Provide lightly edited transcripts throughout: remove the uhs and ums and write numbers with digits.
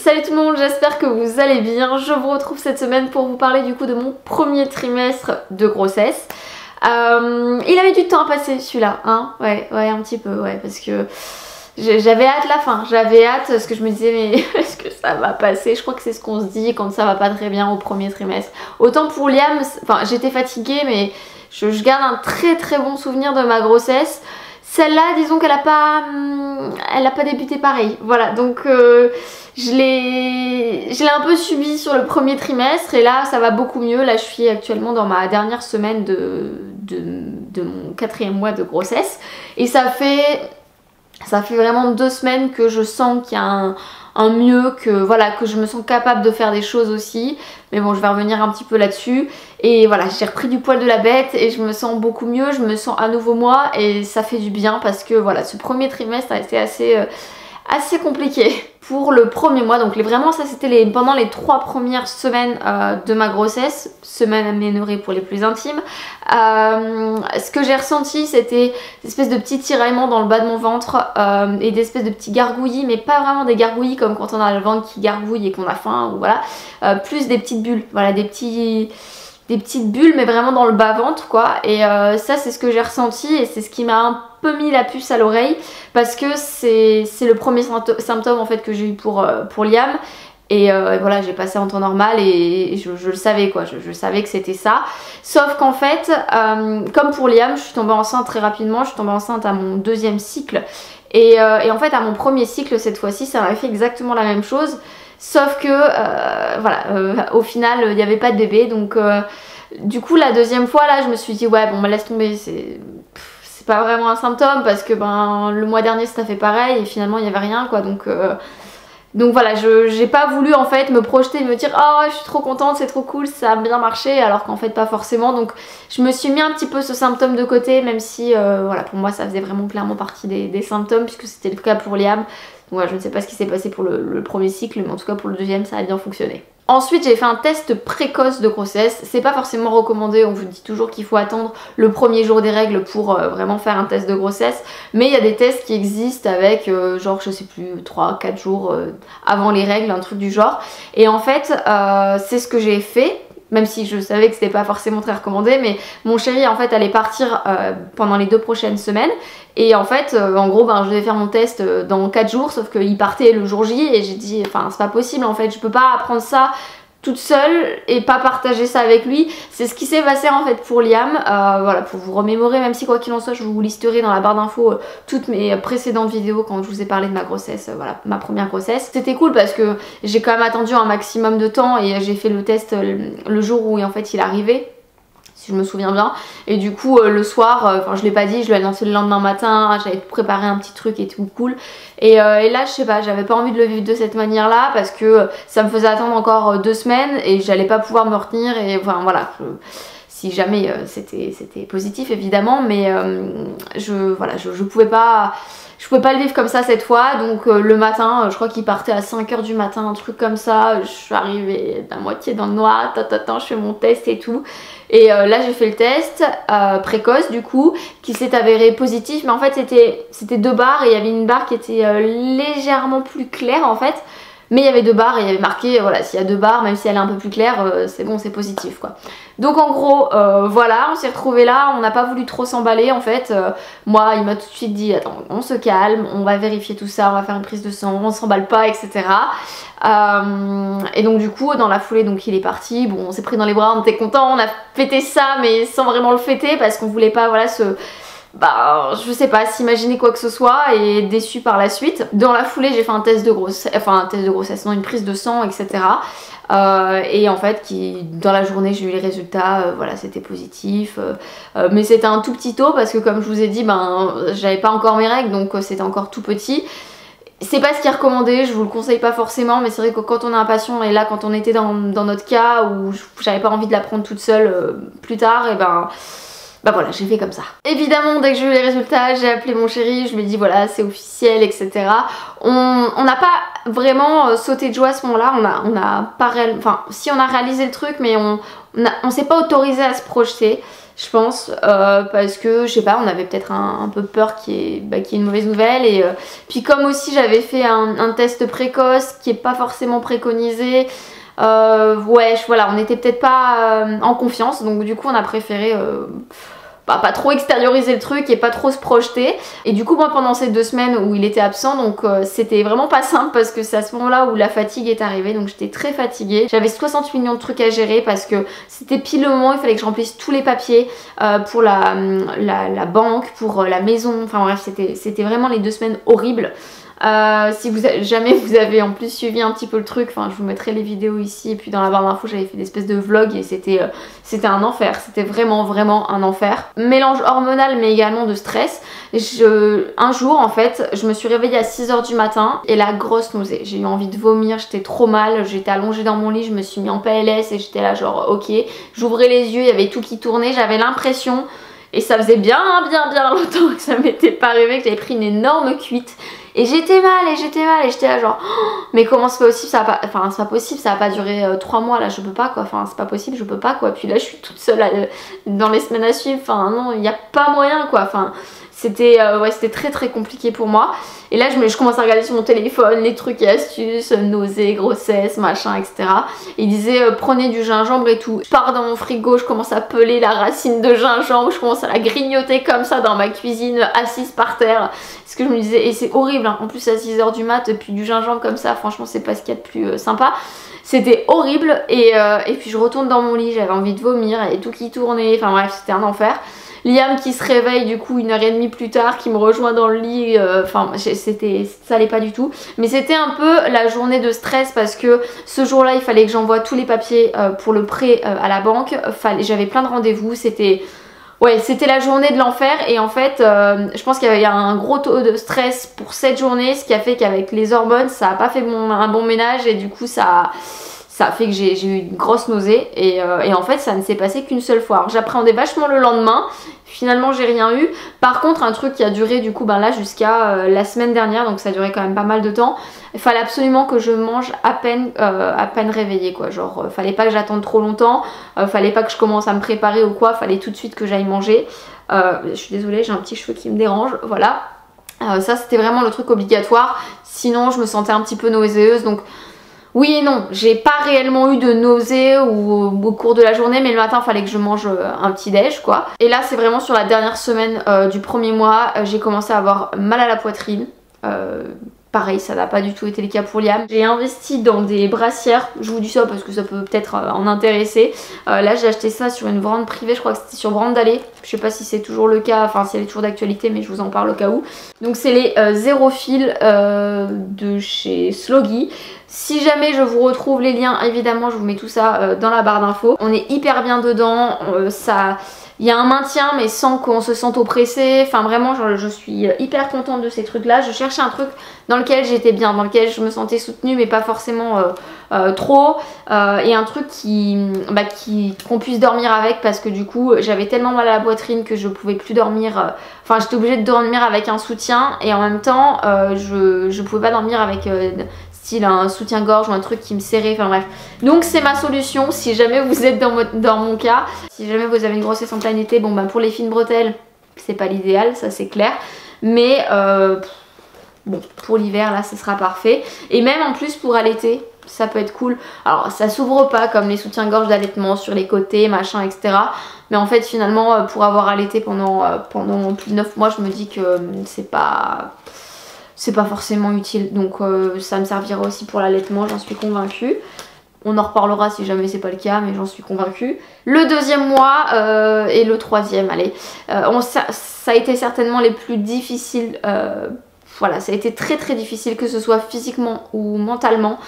Salut tout le monde, j'espère que vous allez bien. Je vous retrouve cette semaine pour vous parler du coup de mon premier trimestre de grossesse. Il avait du temps à passer celui-là, hein, ouais, un petit peu, ouais, parce que j'avais hâte la fin, j'avais hâte parce que je me disais mais est-ce que ça va passer? Je crois que c'est ce qu'on se dit quand ça va pas très bien au premier trimestre. Autant pour Liam, enfin j'étais fatiguée mais je garde un très bon souvenir de ma grossesse. Celle-là, disons qu'elle a pas débuté pareil. Voilà, donc je l'ai un peu subi sur le premier trimestre et là ça va beaucoup mieux. Là je suis actuellement dans ma dernière semaine de mon 4e mois de grossesse et ça fait vraiment 2 semaines que je sens qu'il y a un mieux, que voilà, que je me sens capable de faire des choses aussi. Mais bon, je vais revenir un petit peu là-dessus. Et voilà, j'ai repris du poil de la bête et je me sens beaucoup mieux, je me sens à nouveau moi et ça fait du bien parce que voilà, ce premier trimestre a été assez compliqué. Pour le premier mois, donc vraiment ça c'était pendant les 3 premières semaines de ma grossesse, semaine aménorrhée pour les plus intimes. Ce que j'ai ressenti c'était des espèces de petits tiraillements dans le bas de mon ventre et des espèces de petits gargouillis, mais pas vraiment des gargouillis comme quand on a le ventre qui gargouille et qu'on a faim, ou voilà, plus des petites bulles, voilà, des petites bulles mais vraiment dans le bas ventre quoi. Et ça c'est ce que j'ai ressenti et c'est ce qui m'a un peu mis la puce à l'oreille parce que c'est le premier symptôme en fait que j'ai eu pour Liam. Et voilà, j'ai passé en temps normal et je le savais quoi, je savais que c'était ça. Sauf qu'en fait, comme pour Liam, je suis tombée enceinte très rapidement, je suis tombée enceinte à mon 2e cycle. Et en fait à mon premier cycle cette fois-ci, ça m'a fait exactement la même chose. Sauf que voilà, au final il n'y avait pas de bébé, donc du coup la 2e fois là je me suis dit ouais bon bah laisse tomber, c'est pas vraiment un symptôme parce que ben le mois dernier ça fait pareil et finalement il n'y avait rien quoi, donc voilà, j'ai pas voulu en fait me projeter et me dire oh je suis trop contente, c'est trop cool, ça a bien marché, alors qu'en fait pas forcément. Donc je me suis mis un petit peu ce symptôme de côté, même si voilà, pour moi ça faisait vraiment clairement partie des symptômes puisque c'était le cas pour Liam. Donc voilà, je ne sais pas ce qui s'est passé pour le premier cycle, mais en tout cas pour le 2e ça a bien fonctionné. Ensuite j'ai fait un test précoce de grossesse, c'est pas forcément recommandé, on vous dit toujours qu'il faut attendre le 1er jour des règles pour vraiment faire un test de grossesse, mais il y a des tests qui existent avec genre je sais plus 3-4 jours avant les règles, un truc du genre. Et en fait c'est ce que j'ai fait, même si je savais que c'était pas forcément très recommandé, mais mon chéri en fait allait partir pendant les 2 prochaines semaines et en fait en gros ben, je devais faire mon test dans 4 jours, sauf qu'il partait le jour J et j'ai dit enfin c'est pas possible en fait, je peux pas apprendre ça toute seule et pas partager ça avec lui. C'est ce qui s'est passé en fait pour Liam, voilà, pour vous remémorer, même si quoi qu'il en soit je vous listerai dans la barre d'infos toutes mes précédentes vidéos quand je vous ai parlé de ma grossesse, voilà, ma première grossesse. C'était cool parce que j'ai quand même attendu un maximum de temps et j'ai fait le test le jour où en fait il arrivait, si je me souviens bien, et du coup le soir, enfin je l'ai pas dit, je l'ai annoncé le lendemain matin, j'avais préparé un petit truc et tout cool, et là je sais pas, j'avais pas envie de le vivre de cette manière là parce que ça me faisait attendre encore 2 semaines et j'allais pas pouvoir me retenir, et enfin voilà, si jamais c'était positif évidemment, mais voilà, je pouvais pas le vivre comme ça cette fois. Donc le matin, je crois qu'il partait à 5 h du matin, un truc comme ça. Je suis arrivée à moitié dans le noir, je fais mon test et tout. Et là j'ai fait le test précoce du coup, qui s'est avéré positif. Mais en fait c'était 2 barres et il y avait une barre qui était légèrement plus claire en fait. Mais il y avait 2 barres et il y avait marqué voilà, s'il y a 2 barres, même si elle est un peu plus claire, c'est bon, c'est positif quoi. Donc en gros voilà, on s'est retrouvés là, on n'a pas voulu trop s'emballer en fait. Moi il m'a tout de suite dit attends, on se calme, on va vérifier tout ça, on va faire une prise de sang, on s'emballe pas, etc. Et donc du coup dans la foulée donc il est parti, bon on s'est pris dans les bras, on était contents, on a fêté ça mais sans vraiment le fêter parce qu'on voulait pas voilà je sais pas, s'imaginer quoi que ce soit et être déçu par la suite. Dans la foulée j'ai fait un test de grossesse, non, une prise de sang, etc. Et en fait dans la journée j'ai eu les résultats, voilà, c'était positif, mais c'était un tout petit taux parce que comme je vous ai dit j'avais pas encore mes règles, donc c'était encore tout petit. C'est pas ce qui est recommandé, je vous le conseille pas forcément, mais c'est vrai que quand on est impatient, et là quand on était dans notre cas où j'avais pas envie de la prendre toute seule plus tard, et bah voilà, j'ai fait comme ça. Évidemment, dès que j'ai eu les résultats, j'ai appelé mon chéri, je lui ai dit voilà, c'est officiel, etc. On n'a pas vraiment sauté de joie à ce moment-là, on a pas réellement, enfin si on a réalisé le truc, mais on s'est pas autorisé à se projeter. je pense, parce que je sais pas, on avait peut-être un peu peur qu'il y ait une mauvaise nouvelle. Et puis comme aussi j'avais fait un test précoce qui est pas forcément préconisé, ouais, voilà, on n'était peut-être pas en confiance, donc du coup on a préféré pas trop extérioriser le truc et pas trop se projeter. Et du coup moi pendant ces 2 semaines où il était absent, donc c'était vraiment pas simple parce que c'est à ce moment là où la fatigue est arrivée, donc j'étais très fatiguée. J'avais 60 millions de trucs à gérer parce que c'était pile le moment, il fallait que je remplisse tous les papiers pour la banque, pour la maison, enfin bref c'était vraiment les 2 semaines horribles. Si jamais vous avez en plus suivi un petit peu le truc, enfin je vous mettrai les vidéos ici et puis dans la barre d'infos j'avais fait des espèces de vlogs et c'était un enfer, c'était vraiment un enfer. Mélange hormonal mais également de stress. Un jour en fait je me suis réveillée à 6 h du matin et la grosse nausée, j'ai eu envie de vomir, j'étais trop mal, j'étais allongée dans mon lit, je me suis mis en PLS et j'étais là genre ok, j'ouvrais les yeux, il y avait tout qui tournait, j'avais l'impression, et ça faisait bien longtemps que ça m'était pas arrivé, que j'avais pris une énorme cuite. Et j'étais mal et j'étais là genre oh, mais comment c'est possible, ça va pas, enfin c'est pas possible, ça va pas durer 3 mois là, je peux pas quoi, enfin c'est pas possible, je peux pas quoi. Puis là je suis toute seule dans les semaines à suivre, enfin non, il n'y a pas moyen quoi, enfin c'était ouais, c'était très compliqué pour moi. Et là je commence à regarder sur mon téléphone les trucs et astuces, nausées, grossesse, machin, etc. Et il disait prenez du gingembre et tout. Je pars dans mon frigo, je commence à peler la racine de gingembre, je commence à la grignoter comme ça dans ma cuisine, assise par terre. Ce que je me disais, et c'est horrible hein. En plus à 6 h du mat, puis du gingembre comme ça, franchement c'est pas ce qu'il y a de plus sympa. C'était horrible et puis je retourne dans mon lit, j'avais envie de vomir et tout qui tournait, enfin bref c'était un enfer. Liam qui se réveille du coup 1h30 plus tard, qui me rejoint dans le lit, enfin ça allait pas du tout. Mais c'était un peu la journée de stress parce que ce jour là il fallait que j'envoie tous les papiers pour le prêt à la banque, j'avais plein de rendez-vous, c'était la journée de l'enfer. Et en fait je pense qu'il y avait un gros taux de stress pour cette journée, ce qui a fait qu'avec les hormones ça a pas fait un bon ménage et du coup ça a fait que j'ai eu une grosse nausée et en fait ça ne s'est passé qu'une seule fois. Alors j'appréhendais vachement le lendemain, finalement j'ai rien eu. Par contre un truc qui a duré du coup là jusqu'à la semaine dernière, donc ça a duré quand même pas mal de temps, il fallait absolument que je mange à peine réveillée quoi, genre fallait pas que j'attende trop longtemps, fallait pas que je commence à me préparer ou quoi, fallait tout de suite que j'aille manger. Je suis désolée, j'ai un petit cheveu qui me dérange, voilà. Ça c'était vraiment le truc obligatoire, sinon je me sentais un petit peu nauséeuse. Donc oui et non, j'ai pas réellement eu de nausées au cours de la journée, mais le matin il fallait que je mange un petit déj quoi. Et là c'est vraiment sur la dernière semaine du premier mois, j'ai commencé à avoir mal à la poitrine. Pareil, ça n'a pas du tout été le cas pour Liam. J'ai investi dans des brassières, je vous dis ça parce que ça peut peut-être en intéresser. Là j'ai acheté ça sur une vente privée, je crois que c'était sur Brandalé. Je sais pas si c'est toujours le cas, enfin si elle est toujours d'actualité, mais je vous en parle au cas où. Donc c'est les Zéro Fil de chez Sloggy. Si jamais je vous retrouve les liens, évidemment je vous mets tout ça dans la barre d'infos. On est hyper bien dedans, il y a un maintien mais sans qu'on se sente oppressé. Enfin vraiment je suis hyper contente de ces trucs là. Je cherchais un truc dans lequel j'étais bien, dans lequel je me sentais soutenue mais pas forcément trop. Et un truc qu'on puisse dormir avec, parce que du coup j'avais tellement mal à la poitrine que je pouvais plus dormir. Enfin j'étais obligée de dormir avec un soutien et en même temps je pouvais pas dormir avec style un soutien-gorge ou un truc qui me serrait, enfin bref. Donc c'est ma solution si jamais vous êtes dans mon cas. Si jamais vous avez une grossesse en plein été, bon bah pour les fines bretelles c'est pas l'idéal, ça c'est clair. Mais bon pour l'hiver là ce sera parfait. Et même en plus pour allaiter, ça peut être cool. Alors ça s'ouvre pas comme les soutiens-gorge d'allaitement sur les côtés, machin, etc. Mais en fait finalement pour avoir allaité pendant plus de 9 mois, je me dis que c'est pas forcément utile, donc ça me servira aussi pour l'allaitement, j'en suis convaincue. On en reparlera si jamais c'est pas le cas, mais j'en suis convaincue. Le deuxième mois et le troisième, allez, ça a été certainement les plus difficiles. Voilà, ça a été très difficile, que ce soit physiquement ou mentalement.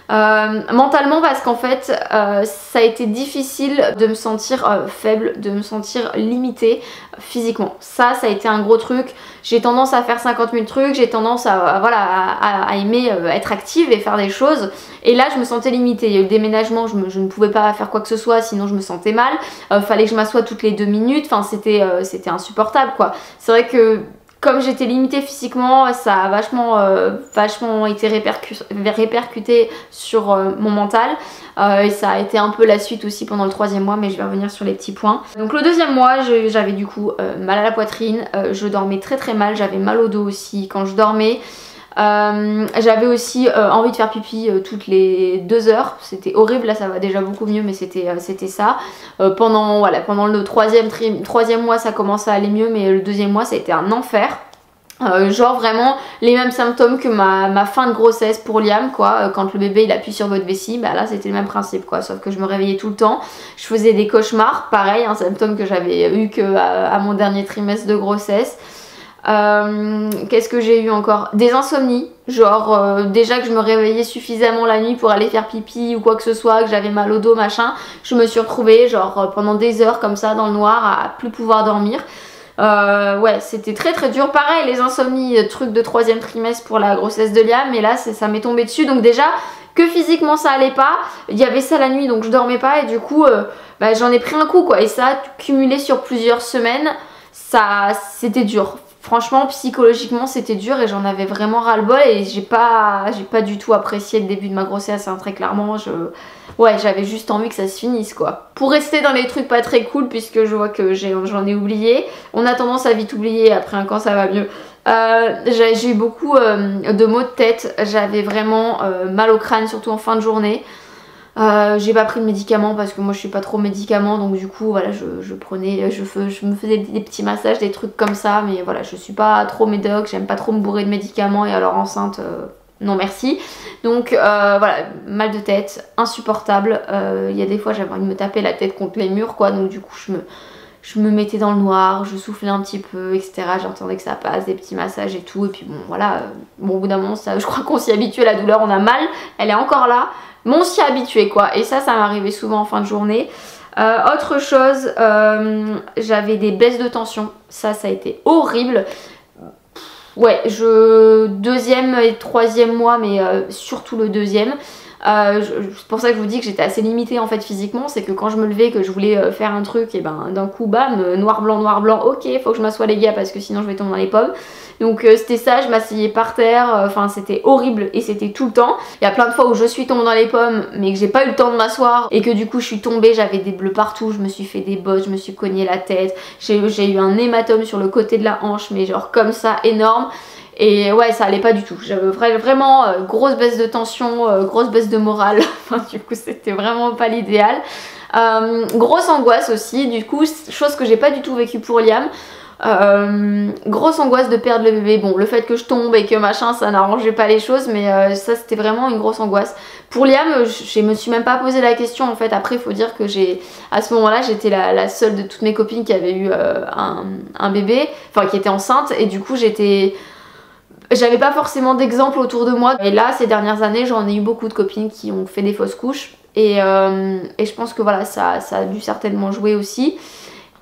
Mentalement parce qu'en fait ça a été difficile de me sentir faible, de me sentir limitée physiquement. Ça a été un gros truc. J'ai tendance à faire 50 000 trucs, j'ai tendance à aimer être active et faire des choses. Et là je me sentais limitée. Il y a eu le déménagement, je ne pouvais pas faire quoi que ce soit, sinon je me sentais mal. Fallait que je m'assoie toutes les 2 minutes, enfin c'était insupportable quoi. C'est vrai que comme j'étais limitée physiquement, ça a vachement été répercuté sur mon mental. Et ça a été un peu la suite aussi pendant le 3e mois, mais je vais revenir sur les petits points. Donc le 2e mois, j'avais du coup mal à la poitrine, je dormais très mal, j'avais mal au dos aussi quand je dormais. J'avais aussi envie de faire pipi toutes les 2 heures, c'était horrible, là ça va déjà beaucoup mieux, mais c'était ça. Pendant le 3e mois ça commence à aller mieux, mais le 2e mois ça a été un enfer. Genre vraiment les mêmes symptômes que ma fin de grossesse pour Liam quoi, quand le bébé il appuie sur votre vessie, bah là c'était le même principe quoi, sauf que je me réveillais tout le temps, je faisais des cauchemars, pareil un symptôme que j'avais eu à mon dernier trimestre de grossesse. Qu'est-ce que j'ai eu encore? Des insomnies, genre déjà que je me réveillais suffisamment la nuit pour aller faire pipi ou quoi que ce soit, que j'avais mal au dos machin, je me suis retrouvée genre pendant des heures comme ça dans le noir à plus pouvoir dormir. Ouais c'était très dur, pareil les insomnies, truc de 3e trimestre pour la grossesse de Liam, mais là ça m'est tombé dessus, donc déjà que physiquement ça allait pas, il y avait ça la nuit donc je dormais pas et du coup bah, j'en ai pris un coup quoi, et ça a cumulé sur plusieurs semaines, ça c'était dur. Franchement psychologiquement c'était dur et j'en avais vraiment ras le bol et j'ai pas du tout apprécié le début de ma grossesse hein, très clairement. Ouais j'avais juste envie que ça se finisse quoi. Pour rester dans les trucs pas très cool, puisque je vois que j'en ai oublié, on a tendance à vite oublier après quand ça va mieux. J'ai eu beaucoup de maux de tête, j'avais vraiment mal au crâne surtout en fin de journée. J'ai pas pris de médicaments parce que moi je suis pas trop médicaments, donc du coup voilà je me faisais des petits massages, des trucs comme ça, mais voilà je suis pas trop médoc, j'aime pas trop me bourrer de médicaments et alors enceinte non merci. Donc voilà, mal de tête, insupportable, il y a des fois j'avais envie de me taper la tête contre les murs quoi, donc du coup je me mettais dans le noir, je soufflais un petit peu, etc. J'entendais que ça passe, des petits massages et tout, et puis bon voilà, bon au bout d'un moment ça, je crois qu'on s'y habitue à la douleur, on a mal, elle est encore là. Mais on s'y est habitué quoi, et ça m'arrivait souvent en fin de journée. Autre chose, j'avais des baisses de tension, ça a été horrible. Ouais, 2e et 3e mois, mais surtout le 2e. C'est pour ça que je vous dis que j'étais assez limitée en fait physiquement, c'est que quand je me levais, que je voulais faire un truc, et ben d'un coup bam, noir blanc, ok faut que je m'assoie les gars parce que sinon je vais tomber dans les pommes. Donc c'était ça, je m'asseyais par terre, enfin c'était horrible et c'était tout le temps. Il y a plein de fois où je suis tombée dans les pommes mais que j'ai pas eu le temps de m'asseoir et que du coup je suis tombée, j'avais des bleus partout, je me suis fait des bosses, je me suis cogné la tête, j'ai eu un hématome sur le côté de la hanche mais genre comme ça énorme. Et ouais ça allait pas du tout, j'avais vraiment grosse baisse de tension, grosse baisse de morale, enfin du coup c'était vraiment pas l'idéal. Grosse angoisse aussi, du coup chose que j'ai pas du tout vécu pour Liam. Grosse angoisse de perdre le bébé. Bon le fait que je tombe et que machin ça n'arrangeait pas les choses, mais ça c'était vraiment une grosse angoisse. Pour Liam je me suis même pas posé la question en fait. Après il faut dire que à ce moment là j'étais la seule de toutes mes copines qui avait eu un bébé, enfin qui était enceinte, et du coup j'avais pas forcément d'exemple autour de moi. Et là ces dernières années j'en ai eu beaucoup de copines qui ont fait des fausses couches et je pense que voilà ça a dû certainement jouer aussi.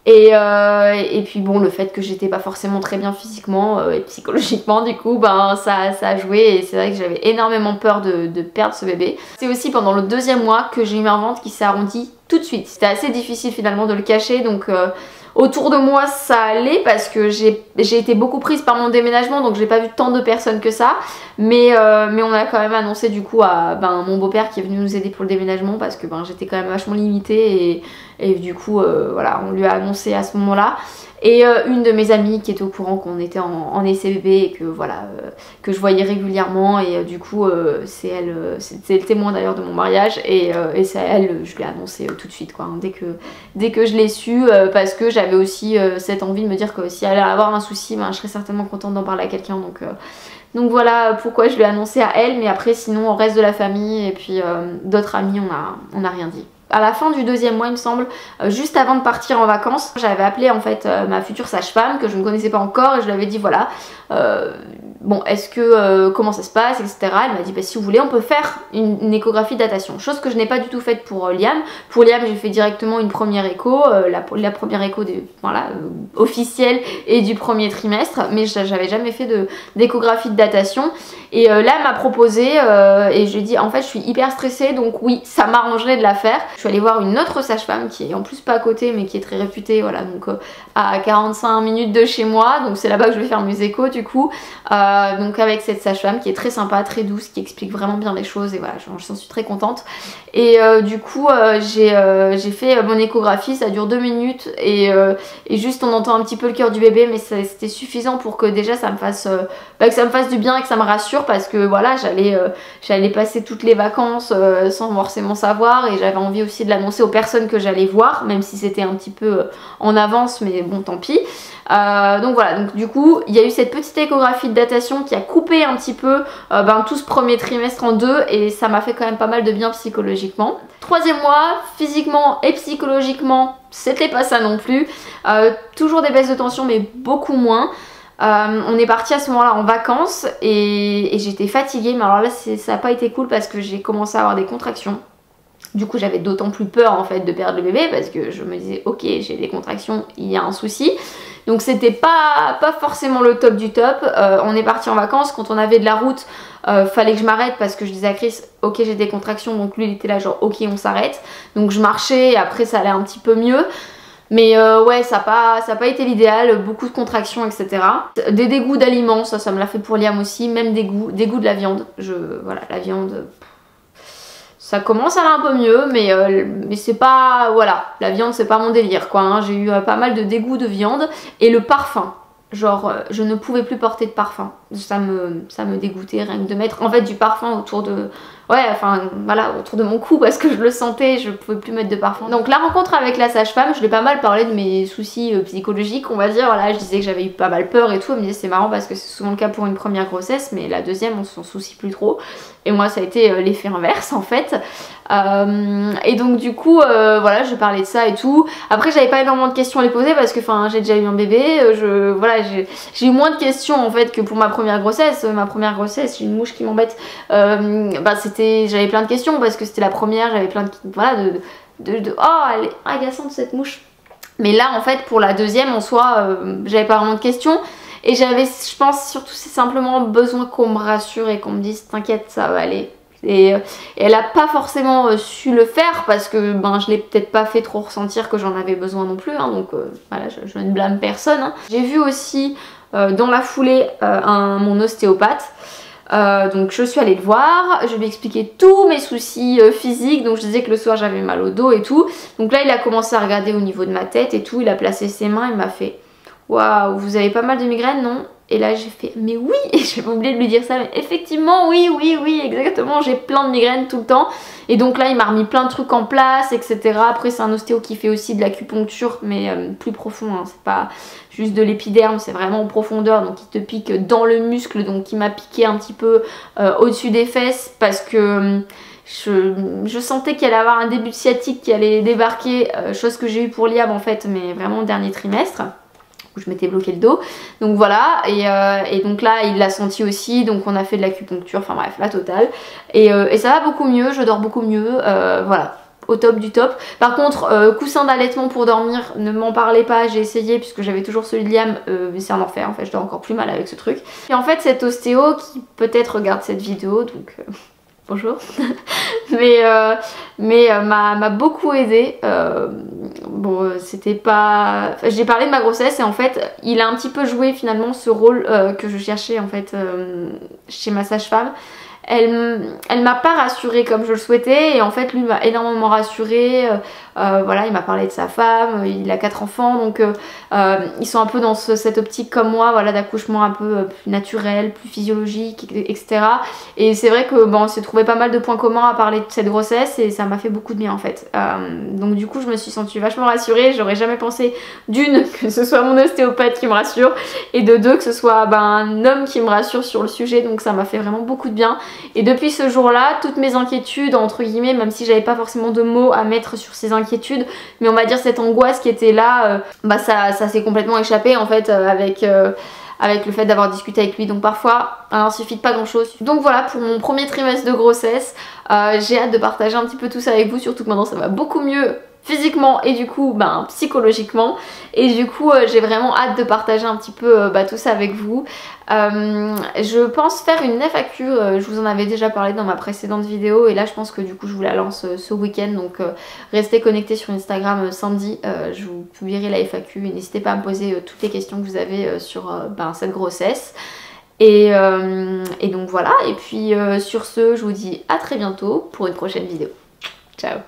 Et puis bon le fait que j'étais pas forcément très bien physiquement et psychologiquement, du coup ben ça a joué, et c'est vrai que j'avais énormément peur de perdre ce bébé. C'est aussi pendant le 2e mois que j'ai eu ma ventre qui s'est arrondie tout de suite. C'était assez difficile finalement de le cacher, donc autour de moi ça allait parce que j'ai été beaucoup prise par mon déménagement, donc j'ai pas vu tant de personnes que ça, mais on a quand même annoncé du coup à mon beau-père qui est venu nous aider pour le déménagement parce que j'étais quand même vachement limitée, et du coup voilà on lui a annoncé à ce moment là. Et une de mes amies qui était au courant qu'on était en essai bébé et que voilà que je voyais régulièrement, et du coup c'est elle, c'est le témoin d'ailleurs de mon mariage, et c'est elle, je lui ai annoncé tout de suite quoi, hein, dès que je l'ai su, parce que j'avais aussi cette envie de me dire que si elle allait avoir un souci, je serais certainement contente d'en parler à quelqu'un, donc voilà pourquoi je lui ai annoncé à elle, mais après sinon au reste de la famille et puis d'autres amis on n'a rien dit. À la fin du 2e mois il me semble, juste avant de partir en vacances, j'avais appelé en fait ma future sage-femme que je ne connaissais pas encore, et je lui avais dit voilà bon est-ce que comment ça se passe, etc. Elle m'a dit bah si vous voulez on peut faire une échographie de datation, chose que je n'ai pas du tout faite pour Liam. Pour Liam j'ai fait directement une première écho, la première écho officielle et du 1er trimestre, mais j'avais jamais fait d'échographie de datation. Et là elle m'a proposé et je lui ai dit en fait je suis hyper stressée donc oui ça m'arrangerait de la faire. Je suis allée voir une autre sage-femme qui est en plus pas à côté mais qui est très réputée, voilà, donc à 45 minutes de chez moi, donc c'est là-bas que je vais faire mes échos du coup. Donc avec cette sage-femme qui est très sympa, très douce, qui explique vraiment bien les choses et voilà, j'en suis très contente. Et du coup j'ai fait mon échographie, ça dure 2 minutes et juste on entend un petit peu le cœur du bébé, mais c'était suffisant pour que déjà ça me fasse que ça me fasse du bien et que ça me rassure, parce que voilà, j'allais passer toutes les vacances sans forcément savoir, et j'avais envie aussi de l'annoncer aux personnes que j'allais voir, même si c'était un petit peu en avance, mais bon tant pis. Donc voilà, donc du coup il y a eu cette petite échographie de datation qui a coupé un petit peu tout ce premier trimestre en deux, et ça m'a fait quand même pas mal de bien psychologiquement. 3e mois, physiquement et psychologiquement c'était pas ça non plus, toujours des baisses de tension mais beaucoup moins. On est parti à ce moment là en vacances et j'étais fatiguée, mais alors là ça n'a pas été cool parce que j'ai commencé à avoir des contractions. Du coup j'avais d'autant plus peur en fait de perdre le bébé, parce que je me disais ok, j'ai des contractions, il y a un souci. Donc c'était pas forcément le top du top. On est parti en vacances, quand on avait de la route fallait que je m'arrête parce que je disais à Chris ok j'ai des contractions, donc lui il était là genre ok on s'arrête. Donc je marchais et après ça allait un petit peu mieux. Mais ouais, ça n'a pas été l'idéal, beaucoup de contractions, etc. Des dégoûts d'aliments, ça me l'a fait pour Liam aussi, même des goûts de la viande. Voilà, la viande, ça commence à aller un peu mieux, mais c'est pas, voilà, la viande c'est pas mon délire quoi, hein. J'ai eu pas mal de dégoûts de viande, et le parfum. Genre je ne pouvais plus porter de parfum, ça me dégoûtait rien que de mettre en fait du parfum autour de, ouais enfin voilà, autour de mon cou, parce que je le sentais, je pouvais plus mettre de parfum. Donc la rencontre avec la sage-femme, je lui ai pas mal parlé de mes soucis psychologiques on va dire, voilà, je disais que j'avais eu pas mal peur et tout, elle me disait c'est marrant parce que c'est souvent le cas pour une première grossesse, mais la deuxième on s'en soucie plus trop, et moi ça a été l'effet inverse en fait. Et donc du coup voilà, je parlais de ça et tout. Après j'avais pas énormément de questions à lui poser parce que enfin j'ai déjà eu un bébé, voilà, j'ai eu moins de questions en fait que pour ma première grossesse. Ma première grossesse, j'ai une mouche qui m'embête, j'avais plein de questions parce que c'était la première, j'avais plein de, voilà, oh elle est agaçante cette mouche. Mais là en fait pour la deuxième en soi j'avais pas vraiment de questions, et j'avais, je pense surtout c'est simplement besoin qu'on me rassure et qu'on me dise t'inquiète ça va aller. Et elle a pas forcément su le faire parce que je l'ai peut-être pas fait trop ressentir que j'en avais besoin non plus, hein, donc voilà, je ne blâme personne, hein. J'ai vu aussi dans la foulée mon ostéopathe. Donc je suis allée le voir, je lui ai expliqué tous mes soucis physiques, donc je disais que le soir j'avais mal au dos et tout. Donc là il a commencé à regarder au niveau de ma tête et tout, il a placé ses mains, il m'a fait waouh, vous avez pas mal de migraines non? Et là j'ai fait mais oui, et j'ai oublié de lui dire ça, mais effectivement oui exactement, j'ai plein de migraines tout le temps. Et donc là il m'a remis plein de trucs en place, etc. Après c'est un ostéo qui fait aussi de l'acupuncture, mais plus profond, hein. C'est pas juste de l'épiderme, c'est vraiment en profondeur, donc il te pique dans le muscle, donc il m'a piqué un petit peu au-dessus des fesses parce que je sentais qu'il allait avoir un début de sciatique qui allait débarquer, chose que j'ai eu pour Liam en fait, mais vraiment au dernier trimestre où je m'étais bloqué le dos. Donc voilà, et donc là il l'a senti aussi, donc on a fait de l'acupuncture, enfin bref, la totale. Et ça va beaucoup mieux, je dors beaucoup mieux, voilà, au top du top. Par contre, coussin d'allaitement pour dormir, ne m'en parlez pas, j'ai essayé puisque j'avais toujours celui de Liam, mais c'est un enfer en fait, je dors encore plus mal avec ce truc. Et en fait cet ostéo qui peut-être regarde cette vidéo, donc bonjour, mais m'a beaucoup aidée. Bon c'était pas, enfin, j'ai parlé de ma grossesse et en fait il a un petit peu joué finalement ce rôle que je cherchais en fait chez ma sage-femme. Elle m'a pas rassurée comme je le souhaitais, et en fait lui m'a énormément rassurée. Voilà, il m'a parlé de sa femme, il a 4 enfants, donc ils sont un peu dans cette optique comme moi, voilà, d'accouchement un peu plus naturel, plus physiologique, etc. Et c'est vrai que bon, on s'est trouvé pas mal de points communs à parler de cette grossesse, et ça m'a fait beaucoup de bien en fait. Donc du coup je me suis sentie vachement rassurée. J'aurais jamais pensé d'une que ce soit mon ostéopathe qui me rassure, et de deux que ce soit un homme qui me rassure sur le sujet, donc ça m'a fait vraiment beaucoup de bien. Et depuis ce jour-là, toutes mes inquiétudes, entre guillemets, même si j'avais pas forcément de mots à mettre sur ces inquiétudes, mais on va dire cette angoisse qui était là, ça s'est complètement échappé en fait avec le fait d'avoir discuté avec lui. Donc parfois, il n'en suffit de pas grand chose. Donc voilà pour mon premier trimestre de grossesse. J'ai hâte de partager un petit peu tout ça avec vous, surtout que maintenant ça va beaucoup mieux physiquement et du coup psychologiquement, et du coup j'ai vraiment hâte de partager un petit peu tout ça avec vous. Je pense faire une FAQ, je vous en avais déjà parlé dans ma précédente vidéo et là je pense que du coup je vous la lance ce week-end, donc restez connectés sur Instagram samedi, je vous publierai la FAQ et n'hésitez pas à me poser toutes les questions que vous avez sur cette grossesse. Et donc voilà, et puis sur ce je vous dis à très bientôt pour une prochaine vidéo. Ciao.